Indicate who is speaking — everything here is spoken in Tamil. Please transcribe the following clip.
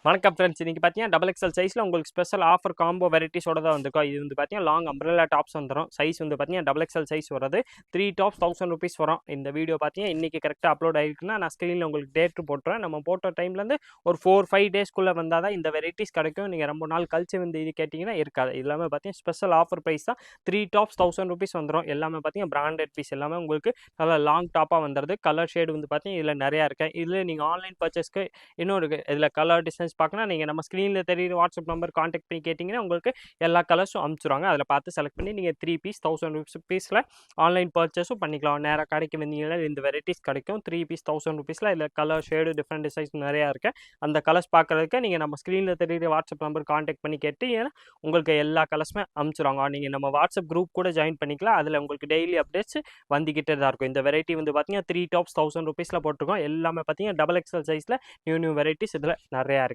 Speaker 1: வணக்கம் ஃப்ரெண்ட்ஸ். இன்னைக்கு பார்த்தீங்கன்னா டபுள் எக்ஸல் சைஸில் உங்களுக்கு ஸ்பெஷல் ஆஃபர் காம்போ வெரைட்டிஸோட தான் வந்திருக்கும். இது வந்து பார்த்தீங்கன்னா லாங் அம்ப்ரெல்லா டாப்ஸ் வந்துடும். சைஸ் வந்து பார்த்தீங்கன்னா டபுள் எக்ஸல் சைஸ் வராது. 3 டாப்ஸ் 1000 rupees வரும். இந்த வீடியோ பார்த்தீங்கன்னா இன்றைக்கி கரெக்டாக அப்லோட் ஆகிருக்குன்னா நான் ஸ்க்ரீனில் உங்களுக்கு டேட்டு போட்டுறேன். நம்ம போட்ட டைம்லேருந்து ஒரு 4-5 டேஸ்க்குள்ளே வந்தால் தான் இந்த வெரைட்டிஸ் கிடைக்கும். நீங்கள் ரொம்ப நாள் கழிச்சு வந்து இது கேட்டிங்கன்னா இருக்காது. இது எல்லாமே பார்த்தீங்கன்னா ஸ்பெஷல் ஆஃபர் ப்ரைஸ் தான். 3 டாப்ஸ் 1000 rupees வந்துடும். எல்லாமே பார்த்தீங்கன்னா பிராண்டட் பீஸ் எல்லாமே உங்களுக்கு நல்லா லாங் டாப்பாக வந்துடுது. கலர் ஷேடு வந்து பார்த்தீங்கன்னா இதில் நிறையா இருக்குது. இதில் நீங்கள் ஆன்லைன் பர்ச்சேஸ்க்கு இன்னும் இருக்குது. இதில் கலர் டிசைன்ஸ் பார்க்கணும். நீங்கள் நம்ம ஸ்க்ரீனில் தெரியுற வாட்ஸ்அப் நம்பர் காண்டாக்ட் பண்ணி கேட்டிங்கன்னா உங்களுக்கு எல்லா கலர்ஸும் அனுப்பிச்சுருவாங்க. அதில் பார்த்து செலக்ட் பண்ணி நீங்கள் 3 பீஸ் 1000 rupeesல ஆன்லைன் பர்ச்சேஸும் பண்ணிக்கலாம். நேராக கடைக்கு வந்தீங்கன்னா இந்த வெரைட்டிஸ் கிடைக்கும். 3 பீஸ் 1000 rupeesல இதில் கலர் ஷேடு டிஃப்ரெண்ட் டிசைன்ஸ் நிறையா இருக்குது. அந்த கலர்ஸ் பார்க்குறதுக்கு நீங்கள் நம்ம ஸ்க்ரீனில் தெரியுற வாட்ஸ்அப் நம்பர் காண்டாக்ட் பண்ணி கேட்டிங்கன்னா உங்களுக்கு எல்லா கலர்ஸுமே அனுப்பிச்சுருவாங்க. நீங்கள் நம்ம வாட்ஸ்அப் குரூப் கூட ஜாயின் பண்ணிக்கலாம். அதில் உங்களுக்கு டெய்லி அப்டேட்ஸ் வந்துக்கிட்டே தான் இருக்கும். இந்த வெரைட்டி வந்து பார்த்தீங்கன்னா 3 டாப்ஸ் 1000 rupeesல போட்டிருக்கோம். எல்லாமே பார்த்தீங்கன்னா டபுள் எக்ஸல் சைஸில் நியூ வெரைட்டிஸ் இதில் நிறையா இருக்குது.